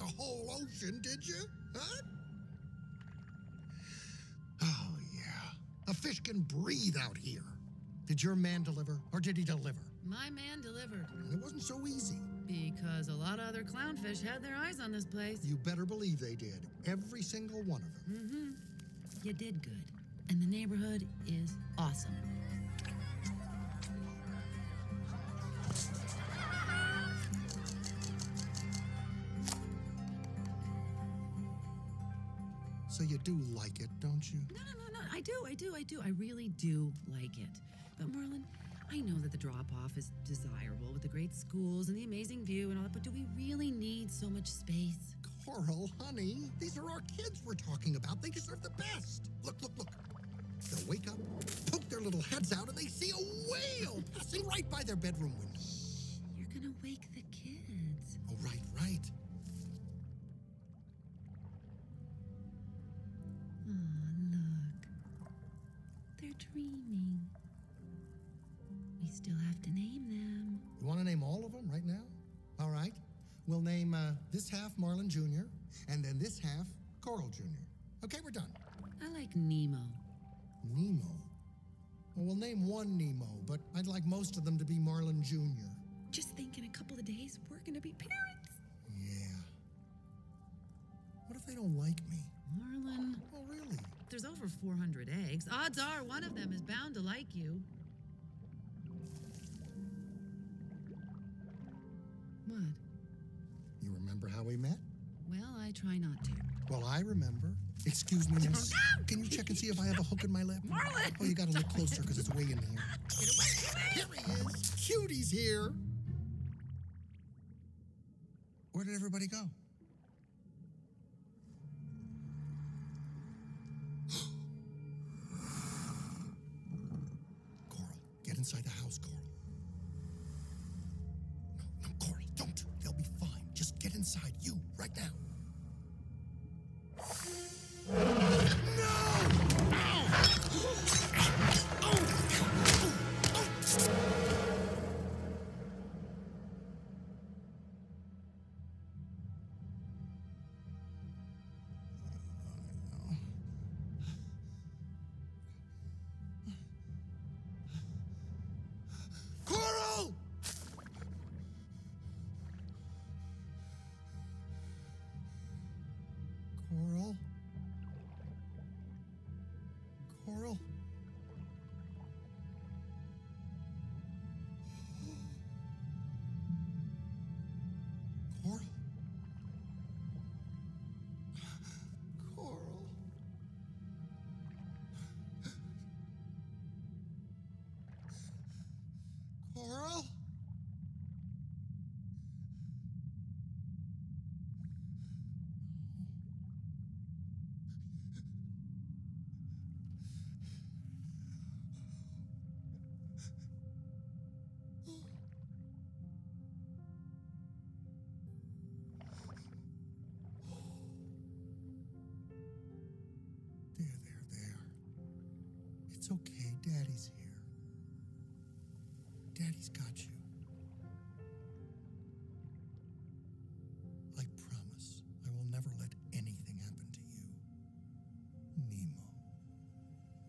the whole ocean, did you? Huh? Oh, yeah. A fish can breathe out here. Did your man deliver, or did he deliver? My man delivered. And it wasn't so easy. Because a lot of other clownfish had their eyes on this place. You better believe they did. Every single one of them. Mm-hmm. You did good. And the neighborhood is awesome. So you do like it, don't you? No. I do. I really do like it. But Marlon, I know that the drop-off is desirable with the great schools and the amazing view and all that, but do we really need so much space? Coral, honey, these are our kids we're talking about. They deserve the best. Look. They'll wake up, poke their little heads out, and they see a whale passing right by their bedroom window. You're gonna wake the kids. Oh, right. They're dreaming. We still have to name them. You want to name all of them right now? All right. We'll name this half Marlin Jr., and then this half Coral Jr. Okay, we're done. I like Nemo. Nemo? Well, we'll name one Nemo, but I'd like most of them to be Marlin Jr. Just think in a couple of days, we're gonna be parents. Yeah. What if they don't like me? Marlon. Oh, really? There's over 400 eggs. Odds are one of them is bound to like you. What? You remember how we met? Well, I try not to. Well, I remember. Excuse me, miss. Can you check and see if I have a hook in my lip? Marlon! Oh, you gotta look closer because it's way in here. Get away! Here he is. Cutie's here. Where did everybody go? Coral, get inside the house, Coral. No, Coral, don't. They'll be fine. Just get inside, you, right now. Coral! Coral? Coral? Coral? Coral? Coral? There. It's okay. Daddy's here. Daddy's got you.